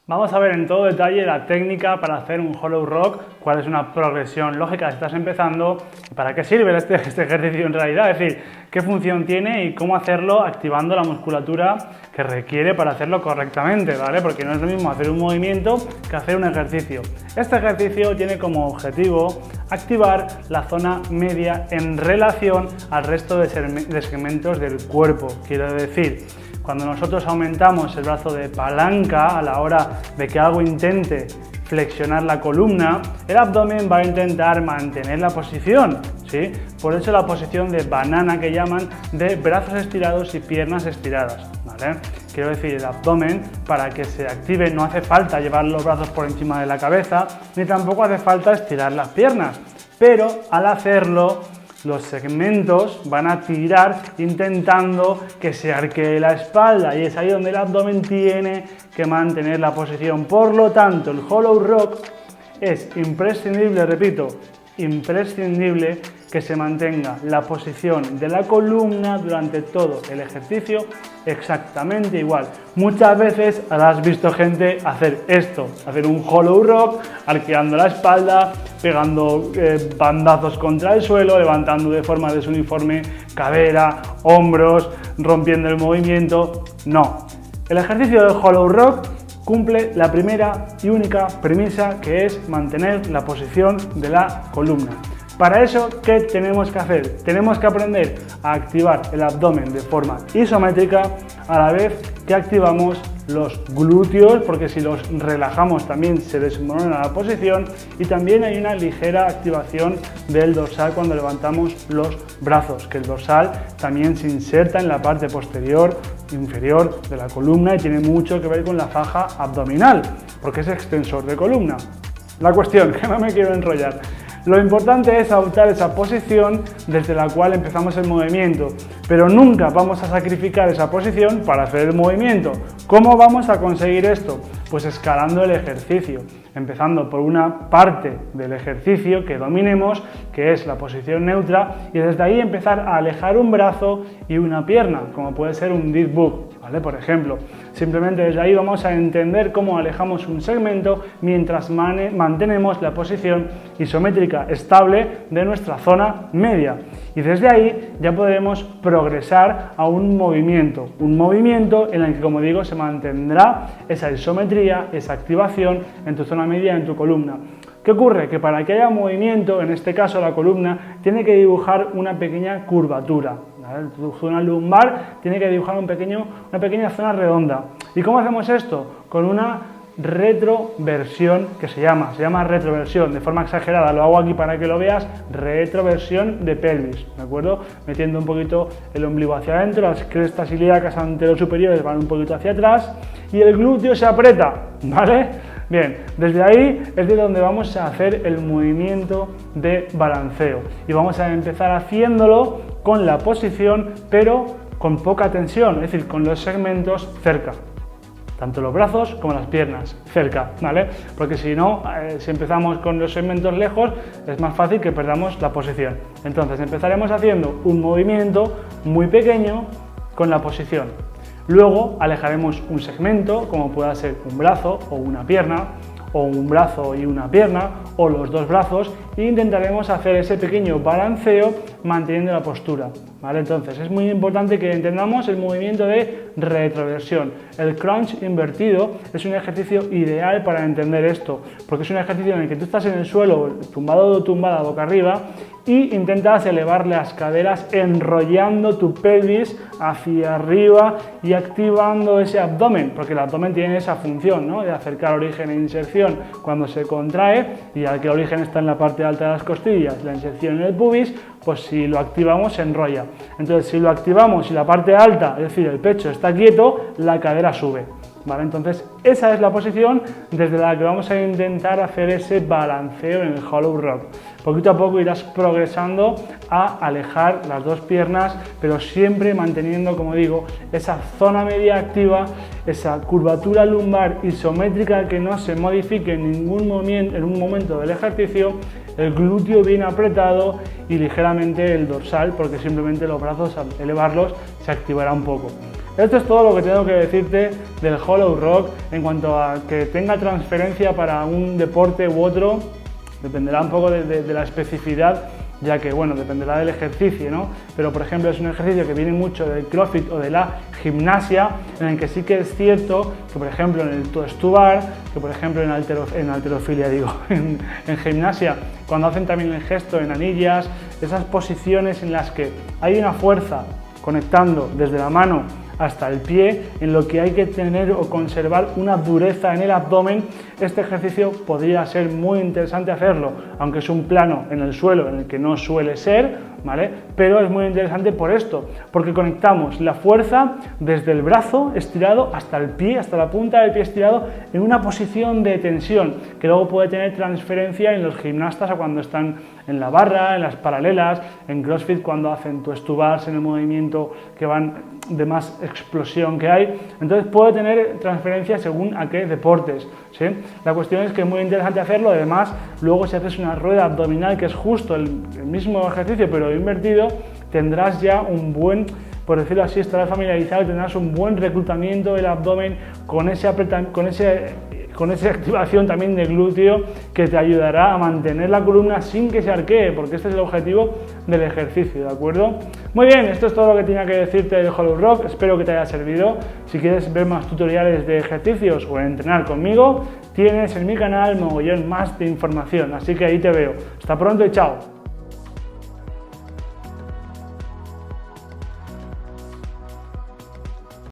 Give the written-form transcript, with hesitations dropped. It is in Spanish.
Vamos a ver en todo detalle la técnica para hacer un hollow rock, cuál es una progresión lógica si estás empezando, para qué sirve este ejercicio en realidad, es decir, qué función tiene y cómo hacerlo activando la musculatura que requiere para hacerlo correctamente, ¿vale? Porque no es lo mismo hacer un movimiento que hacer un ejercicio. Este ejercicio tiene como objetivo activar la zona media en relación al resto de segmentos del cuerpo, quiero decir, cuando nosotros aumentamos el brazo de palanca a la hora de que algo intente flexionar la columna, el abdomen va a intentar mantener la posición, ¿sí? Por eso la posición de banana que llaman de brazos estirados y piernas estiradas, ¿vale? Quiero decir, el abdomen para que se active no hace falta llevar los brazos por encima de la cabeza, ni tampoco hace falta estirar las piernas, pero al hacerlo los segmentos van a tirar intentando que se arquee la espalda y es ahí donde el abdomen tiene que mantener la posición. Por lo tanto, el hollow rock es imprescindible, repito, imprescindible que se mantenga la posición de la columna durante todo el ejercicio exactamente igual. Muchas veces habrás visto gente hacer esto, hacer un hollow rock, arqueando la espalda, pegando bandazos contra el suelo, levantando de forma desuniforme cadera, hombros, rompiendo el movimiento. No. El ejercicio del hollow rock cumple la primera y única premisa, que es mantener la posición de la columna. Para eso, ¿qué tenemos que hacer? Tenemos que aprender a activar el abdomen de forma isométrica a la vez que activamos los glúteos, porque si los relajamos también se desmorona la posición, y también hay una ligera activación del dorsal cuando levantamos los brazos, que el dorsal también se inserta en la parte posterior inferior de la columna y tiene mucho que ver con la faja abdominal, porque es extensor de columna. La cuestión, que no me quiero enrollar. Lo importante es adoptar esa posición desde la cual empezamos el movimiento, pero nunca vamos a sacrificar esa posición para hacer el movimiento. ¿Cómo vamos a conseguir esto? Pues escalando el ejercicio, empezando por una parte del ejercicio que dominemos, que es la posición neutra, y desde ahí empezar a alejar un brazo y una pierna, como puede ser un dead bug, ¿vale? Por ejemplo, simplemente desde ahí vamos a entender cómo alejamos un segmento mientras mantenemos la posición isométrica estable de nuestra zona media. Y desde ahí ya podremos progresar a un movimiento en el que, como digo, se mantendrá esa isometría, esa activación en tu zona media, en tu columna. ¿Qué ocurre? Que para que haya movimiento, en este caso la columna, tiene que dibujar una pequeña curvatura, ¿vale? Tu zona lumbar tiene que dibujar una pequeña zona redonda. ¿Y cómo hacemos esto? Con una retroversión que se llama retroversión, de forma exagerada, lo hago aquí para que lo veas, retroversión de pelvis, ¿de acuerdo? Metiendo un poquito el ombligo hacia adentro, las crestas ilíacas anterosuperiores van un poquito hacia atrás y el glúteo se aprieta, ¿vale? Bien, desde ahí es de donde vamos a hacer el movimiento de balanceo y vamos a empezar haciéndolo con la posición, pero con poca tensión, es decir, con los segmentos cerca. Tanto los brazos como las piernas, cerca, ¿vale? Porque si no, si empezamos con los segmentos lejos, es más fácil que perdamos la posición. Entonces empezaremos haciendo un movimiento muy pequeño con la posición. Luego alejaremos un segmento, como pueda ser un brazo o una pierna, o un brazo y una pierna, o los dos brazos, e intentaremos hacer ese pequeño balanceo manteniendo la postura, ¿vale? Entonces es muy importante que entendamos el movimiento de retroversión. El crunch invertido es un ejercicio ideal para entender esto, porque es un ejercicio en el que tú estás en el suelo, tumbado o tumbada boca arriba, y intentas elevar las caderas enrollando tu pelvis hacia arriba y activando ese abdomen, porque el abdomen tiene esa función, ¿no?, de acercar origen e inserción cuando se contrae, y al que el origen está en la parte alta de las costillas, la inserción en el pubis, pues si lo activamos se enrolla. Entonces si lo activamos y la parte alta, es decir, el pecho está quieto, la cadera sube, ¿vale? Entonces esa es la posición desde la que vamos a intentar hacer ese balanceo en el hollow rock. Poquito a poco irás progresando a alejar las dos piernas, pero siempre manteniendo, como digo, esa zona media activa, esa curvatura lumbar isométrica que no se modifique en ningún momento del ejercicio, el glúteo bien apretado y ligeramente el dorsal, porque simplemente los brazos al elevarlos se activará un poco. Esto es todo lo que tengo que decirte del Hollow Rock en cuanto a que tenga transferencia para un deporte u otro. Dependerá un poco de la especificidad, ya que, bueno, dependerá del ejercicio, ¿no? Pero, por ejemplo, es un ejercicio que viene mucho del CrossFit o de la gimnasia, en el que sí que es cierto que, por ejemplo, en el toes to bar, que, por ejemplo, en halterofilia, digo, en gimnasia, cuando hacen también el gesto en anillas, esas posiciones en las que hay una fuerza conectando desde la mano hasta el pie, en lo que hay que tener o conservar una dureza en el abdomen, este ejercicio podría ser muy interesante hacerlo, aunque es un plano en el suelo en el que no suele ser, ¿vale? Pero es muy interesante por esto, porque conectamos la fuerza desde el brazo estirado hasta el pie, hasta la punta del pie estirado, en una posición de tensión, que luego puede tener transferencia en los gimnastas o cuando están en la barra, en las paralelas, en CrossFit cuando hacen toes to bars en el movimiento que van de más explosión que hay. Entonces puede tener transferencia según a qué deportes, ¿sí? La cuestión es que es muy interesante hacerlo. Además, luego si haces una rueda abdominal, que es justo el mismo ejercicio pero invertido, tendrás ya un buen, por decirlo así, estarás familiarizado y tendrás un buen reclutamiento del abdomen con esa activación también de glúteo, que te ayudará a mantener la columna sin que se arquee, porque este es el objetivo del ejercicio, ¿de acuerdo? Muy bien, esto es todo lo que tenía que decirte del Hollow Rock, espero que te haya servido. Si quieres ver más tutoriales de ejercicios o entrenar conmigo, tienes en mi canal mogollón más de información, así que ahí te veo. Hasta pronto y chao.